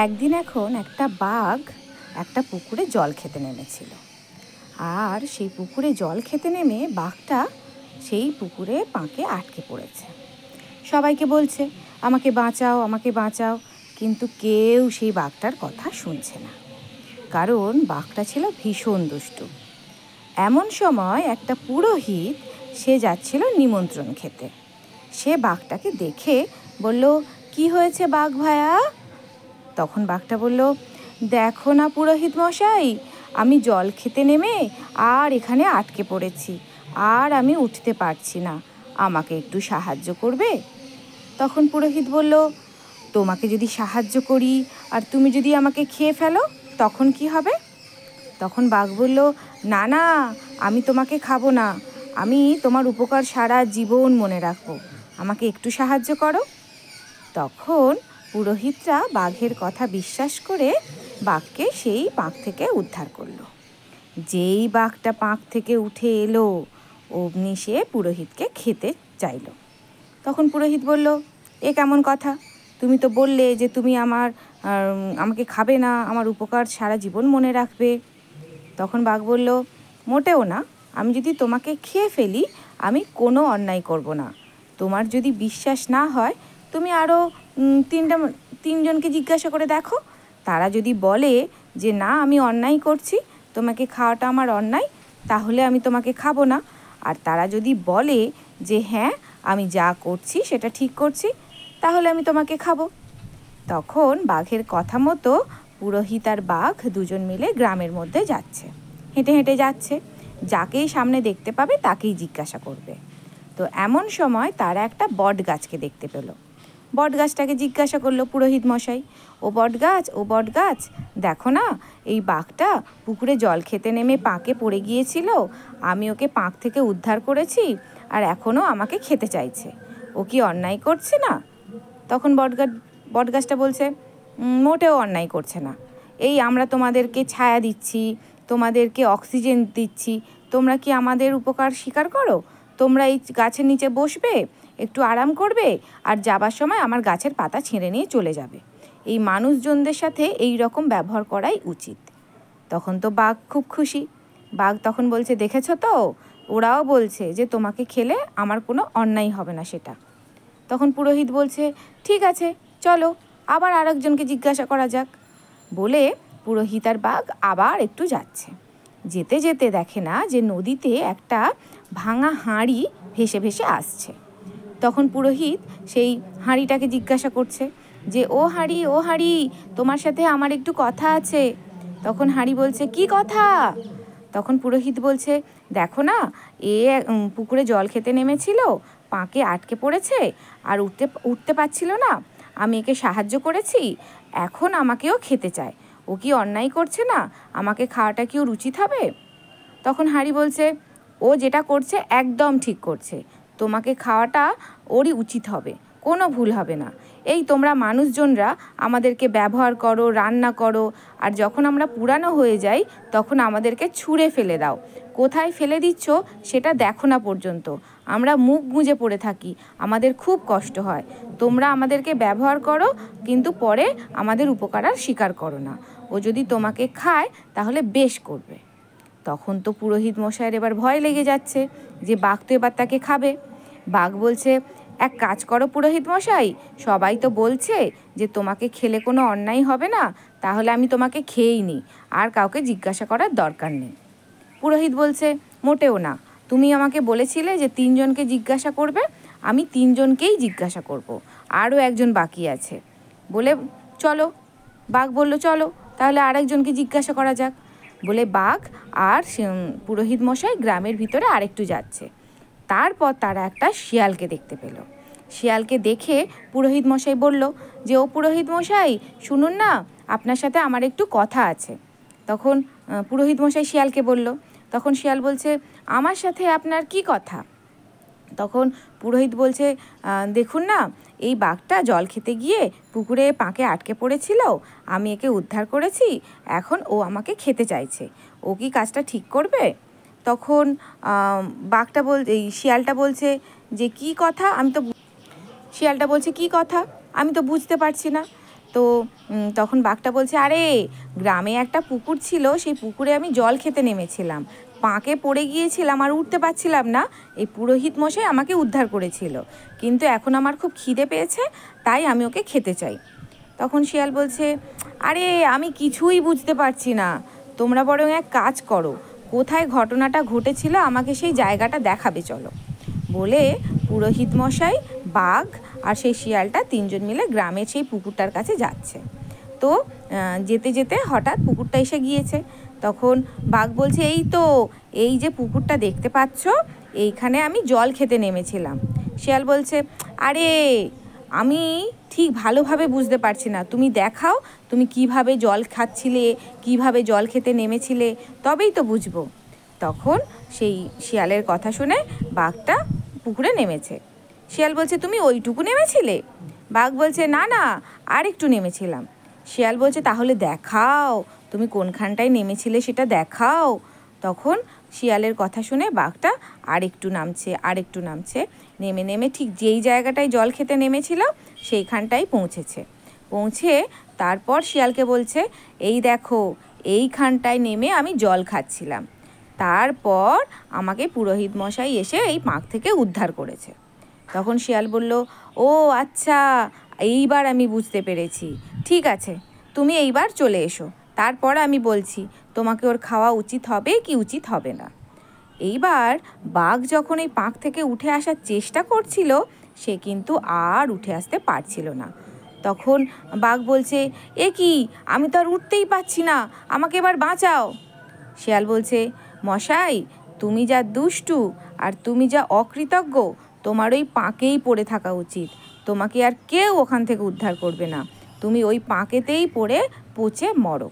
একদিন এখন একটা বাঘ একটা পুকুরে জল খেতে নেমেছিল। আর সেই পুকুরে জল খেতে নেমে বাঘটা সেই পুকুরে পাঁকে আটকে পড়েছে। সবাইকে বলছে, আমাকে বাঁচাও, আমাকে বাঁচাও, কিন্তু কেউ সেই বাঘটার কথা শুনছে না, কারণ বাঘটা ছিল ভীষণ দুষ্টু। এমন সময় একটা পুরোহিত, সে যাচ্ছিল নিমন্ত্রণ খেতে। সে বাঘটাকে দেখে বলল, কি হয়েছে বাঘ ভায়া? তখন বাঘটা বলল, দেখো না পুরোহিত মশাই, আমি জল খেতে নেমে আর এখানে আটকে পড়েছি, আর আমি উঠতে পারছি না, আমাকে একটু সাহায্য করবে? তখন পুরোহিত বলল, তোমাকে যদি সাহায্য করি আর তুমি যদি আমাকে খেয়ে ফেলো তখন কি হবে? তখন বাঘ বলল, না না, আমি তোমাকে খাবো না, আমি তোমার উপকার সারা জীবন মনে রাখবো, আমাকে একটু সাহায্য করো। তখন পুরোহিতরা বাঘের কথা বিশ্বাস করে বাঘকে সেই পাঁক থেকে উদ্ধার করলো। যেই বাঘটা পাঁক থেকে উঠে এলো অমনি সে পুরোহিতকে খেতে চাইল। তখন পুরোহিত বলল, এ কেমন কথা? তুমি তো বললে যে তুমি আমাকে খাবে না, আমার উপকার সারা জীবন মনে রাখবে। তখন বাঘ বলল, মোটেও না, আমি যদি তোমাকে খেয়ে ফেলি আমি কোনো অন্যায় করব না। তোমার যদি বিশ্বাস না হয় তুমি আরও তিনজনকে জিজ্ঞাসা করে দেখো, তারা যদি বলে যে না আমি অন্যায় করছি, তোমাকে খাওয়াটা আমার অন্যায়, তাহলে আমি তোমাকে খাবো না। আর তারা যদি বলে যে হ্যাঁ আমি যা করছি সেটা ঠিক করছি, তাহলে আমি তোমাকে খাবো। তখন বাঘের কথা মতো পুরোহিত আর বাঘ দুজন মিলে গ্রামের মধ্যে যাচ্ছে, হেঁটে হেঁটে যাচ্ছে। যাকেই সামনে দেখতে পাবে তাকেই জিজ্ঞাসা করবে। তো এমন সময় তারা একটা বট গাছকে দেখতে পেল। বট গাছটাকে জিজ্ঞাসা করলো পুরোহিত মশাই, ও বট গাছ, দেখো না, এই বাঘটা পুকুরে জল খেতে নেমে পাঁকে পড়ে গিয়েছিল, আমি ওকে পাঁক থেকে উদ্ধার করেছি, আর এখনও আমাকে খেতে চাইছে, ও কি অন্যায় করছে না? তখন বট গাছটা বলছে, মোটেও অন্যায় করছে না, এই আমরা তোমাদেরকে ছায়া দিচ্ছি, তোমাদেরকে অক্সিজেন দিচ্ছি, তোমরা কি আমাদের উপকার স্বীকার করো? তোমরা এই গাছের নিচে বসবে, একটু আরাম করবে, আর যাবার সময় আমার গাছের পাতা ছিঁড়ে নিয়ে চলে যাবে। এই মানুষজনদের সাথে এই রকম ব্যবহার করাই উচিত। তখন তো বাঘ খুব খুশি। বাঘ তখন বলছে, দেখেছো তো, ওরাও বলছে যে তোমাকে খেলে আমার কোনো অন্যায় হবে না সেটা। তখন পুরোহিত বলছে, ঠিক আছে, চলো আবার আরেকজনকে জিজ্ঞাসা করা যাক। বলে পুরোহিত আর বাঘ আবার একটু যাচ্ছে। যেতে যেতে দেখে না যে নদীতে একটা ভাঙা হাঁড়ি ভেসে ভেসে আসছে। তখন পুরোহিত সেই হাঁড়িটাকে জিজ্ঞাসা করছে যে, ও হাঁড়ি, তোমার সাথে আমার একটু কথা আছে। তখন হাঁড়ি বলছে, কি কথা? তখন পুরোহিত বলছে, দেখো না, পুকুরে জল খেতে নেমেছিল, পাঁকে আটকে পড়েছে, আর উঠতে পারছিল না, আমি একে সাহায্য করেছি, এখন আমাকেও খেতে চায়, ও কি অন্যায় করছে না? আমাকে খাওয়াটা কি ওর উচিত হবে? তখন হাঁড়ি বলছে, ও যেটা করছে একদম ঠিক করছে, তোমাকে খাওয়াটা ওরই উচিত হবে, কোনো ভুল হবে না। এই তোমরা মানুষজনরা আমাদেরকে ব্যবহার করো, রান্না করো, আর যখন আমরা পুরানো হয়ে যাই তখন আমাদেরকে ছুঁড়ে ফেলে দাও, কোথায় ফেলে দিচ্ছ সেটা দেখো না পর্যন্ত, আমরা মুখ গুঁজে পড়ে থাকি, আমাদের খুব কষ্ট হয়। তোমরা আমাদেরকে ব্যবহার করো কিন্তু পরে আমাদের উপকার আর স্বীকার করো না। ও যদি তোমাকে খায় তাহলে বেশ করবে। তখন তো পুরোহিত মশাইয়ের এবার ভয় লেগে যাচ্ছে যে বাঘ তো এবার তাকে খাবে। বাঘ বলছে, এক কাজ করো পুরোহিত মশাই, সবাই তো বলছে যে তোমাকে খেলে কোনো অন্যায় হবে না, তাহলে আমি তোমাকে খেয়েই নিই, আর কাউকে জিজ্ঞাসা করার দরকার নেই। পুরোহিত বলছে, মোটেও না, তুমি আমাকে বলেছিলে যে তিনজনকে জিজ্ঞাসা করবে, আমি তিনজনকেই জিজ্ঞাসা করব, আরও একজন বাকি আছে। বলে চলো, বাঘ বলল, চলো তাহলে আরেকজনকে জিজ্ঞাসা করা যাক। বলে বাঘ আর পুরোহিত মশাই গ্রামের ভিতরে আরেকটু যাচ্ছে। তারপর তারা একটা শিয়ালকে দেখতে পেল। শিয়ালকে দেখে পুরোহিত মশাই বলল যে, ও পুরোহিত মশাই, শুনুন না, আপনার সাথে আমার একটু কথা আছে। তখন পুরোহিত মশাই শিয়ালকে বলল। তখন শিয়াল বলছে, আমার সাথে আপনার কি কথা? তখন পুরোহিত বলছে, দেখুন না, এই বাঘটা জল খেতে গিয়ে পুকুরে পাঁকে আটকে পড়েছিল, আমি একে উদ্ধার করেছি, এখন ও আমাকে খেতে চাইছে, ও কি কাজটা ঠিক করবে? তখন এই শিয়ালটা বলছে যে, কি কথা? শিয়ালটা বলছে, কি কথা, আমি তো বুঝতে পারছি না। তো তখন বাঘটা বলছে, আরে গ্রামে একটা পুকুর ছিল, সেই পুকুরে আমি জল খেতে নেমেছিলাম, পাঁকে পড়ে গিয়েছিলাম আর উঠতে পারছিলাম না, এই পুরোহিত মশাই আমাকে উদ্ধার করেছিল, কিন্তু এখন আমার খুব খিদে পেয়েছে, তাই আমি ওকে খেতে চাই। তখন শিয়াল বলছে, আরে আমি কিছুই বুঝতে পারছি না, তোমরা বরং এক কাজ করো, কোথায় ঘটনাটা ঘটেছিল আমাকে সেই জায়গাটা দেখাবে চলো। বলে পুরোহিত মশাই, বাঘ আর সেই শিয়ালটা তিনজন মিলে গ্রামের সেই পুকুরটার কাছে যাচ্ছে। তো যেতে যেতে হঠাৎ পুকুরটা এসে গিয়েছে। তখন বাঘ বলছে, এই তো, এই যে পুকুরটা দেখতে পাচ্ছ, এইখানে আমি জল খেতে নেমেছিলাম। শিয়াল বলছে, আরে আমি ঠিক ভালোভাবে বুঝতে পারছি না, তুমি দেখাও তুমি কিভাবে জল খাচ্ছিলে, কিভাবে জল খেতে নেমেছিলে, তবেই তো বুঝবো। তখন সেই শিয়ালের কথা শুনে বাঘটা পুকুরে নেমেছে। শিয়াল বলছে, তুমি ওইটুকু নেমেছিলে? বাঘ বলছে, না না, আর একটু নেমেছিলাম। শিয়াল বলছে, তাহলে দেখাও তুমি কোনখানটায় নেমেছিলে, সেটা দেখাও। তখন শিয়ালের কথা শুনে বাঘটা আরেকটু নামছে, নেমে নেমে ঠিক যেই জায়গাটায় জল খেতে নেমেছিল সেইখানটায় পৌঁছে তারপর শিয়ালকে বলছে, এই দেখো, এইখানটায় নেমে আমি জল খাচ্ছিলাম, তারপর আমাকে পুরোহিত মশাই এসে এই পাঁক থেকে উদ্ধার করেছে। তখন শিয়াল বলল, ও আচ্ছা, এইবার আমি বুঝতে পেরেছি, ঠিক আছে, তুমি এইবার চলে এসো, তারপর আমি বলছি তোমাকে ওর খাওয়া উচিত হবে কি উচিত হবে না। এইবার বাঘ যখন এই পাঁক থেকে উঠে আসার চেষ্টা করছিল, সে কিন্তু আর উঠে আসতে পারছিল না। তখন বাঘ বলছে, এ কি, আমি তো আর উঠতেই পারছি না, আমাকে এবার বাঁচাও। শিয়াল বলছে, মশাই, তুমি যা দুষ্টু আর তুমি যা অকৃতজ্ঞ, তোমার ওই পাঁকেই পড়ে থাকা উচিত, তোমাকে আর কেউ ওখান থেকে উদ্ধার করবে না, তুমি ওই পাঁকেতেই পড়ে পচে মরো।